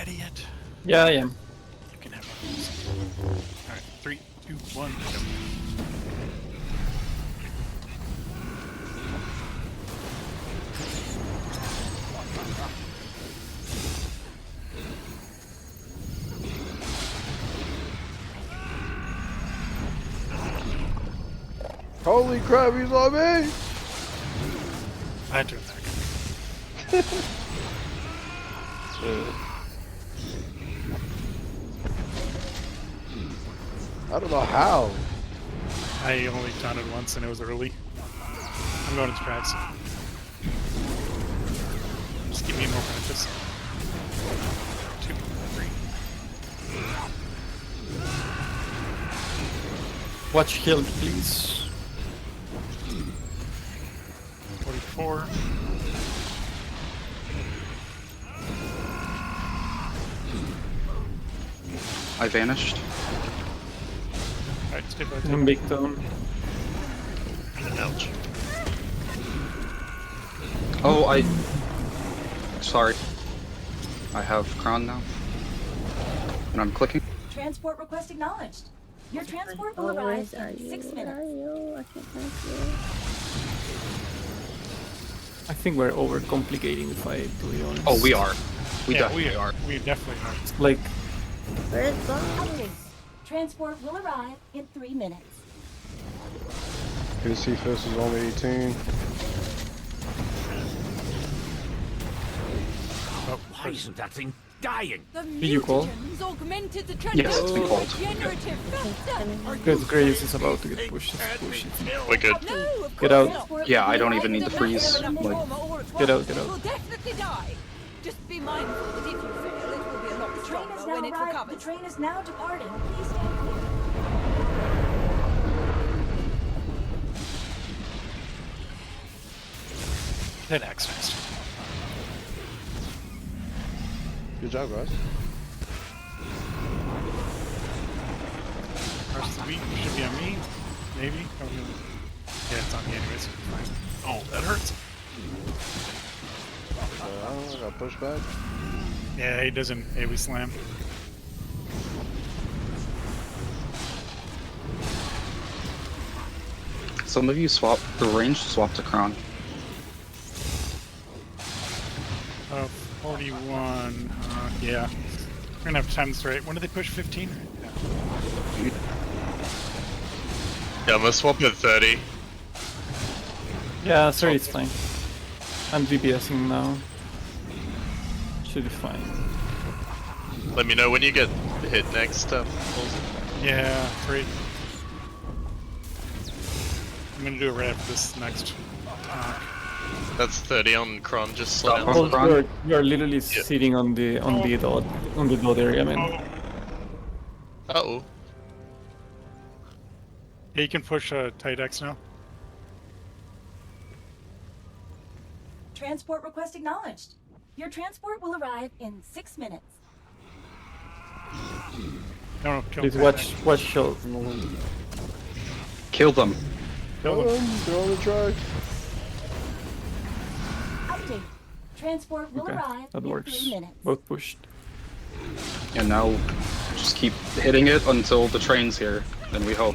ready yet? Yeah, I am. You can have one. Alright, 3, 2, 1, go. Holy crap, he's on me! I had to attack. I don't know how. I only done it once and it was early. I'm going into tracks. Just give me more benefits. 2, 3. Watch healed, please. 44. I vanished. Alright, stay by In big town. Ouch. Oh, sorry. I have Kron now. And I'm clicking. Transport request acknowledged. Your transport will arrive in 6 minutes. Where are you? I can't find you. I think we're overcomplicating the fight, to be honest. Oh, we are. We yeah, definitely are. We definitely are. It's like, Where is Bob? Update. Transport will arrive in 3 minutes. His CFS is only 18. Oh, Why isn't that thing dying? The Did you call? mutagens augmented the Yes, it's been called. regenerative factor. good Grace is about to get pushed. Let's push it. We're good. No, of Get course out. not. Yeah, I don't even need to The freeze. matter in a Like, form or at Get out, once, get out. It will definitely die. Just be mindful that if you fail, it will be a lot The train stronger is when now it arrived. recovers. The train is now departing. Please stand clear. then X next. Good job, guys. Rest of the week should be on me. Maybe. I don't know. Yeah, it's on me anyways. Fine. Oh, that hurts. I don't know, I got pushed back. Yeah, he doesn't AoE slam. some of you swap the range swap to Kron. 41. Yeah. We're gonna have tens, right? When did they push 15? Yeah. Yeah, I'm gonna swap at 30. Yeah, sorry, it's fine. I'm VPSing now. Should be fine. Let me know when you get hit next. Yeah, 3. I'm gonna do it right after this next. That's 30 on Kron. Just slow Stop. down. Well, Kron? you're literally sitting on the dot area, man. Uh-oh. Yeah, you can push tight X now. Transport request acknowledged. Your transport will arrive in 6 minutes. No, kill Please tight watch X. shield. Kill them. Kill them. They're on the track. Update. Transport will Okay, arrive that in works. 3 minutes. Both pushed. And now just keep hitting it until the train's here, then we hope.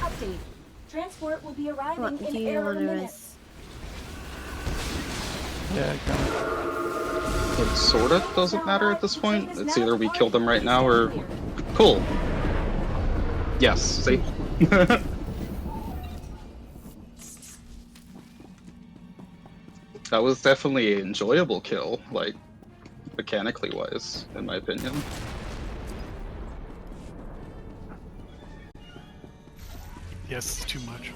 Update. Transport will be arriving What in do you air want a to minute. risk? Yeah, I can. It sorta doesn't matter at this point. It's either we kill them right now or... Cool. Yes, see? That was definitely an enjoyable kill, like, mechanically wise, in my opinion. Yes, it's too much.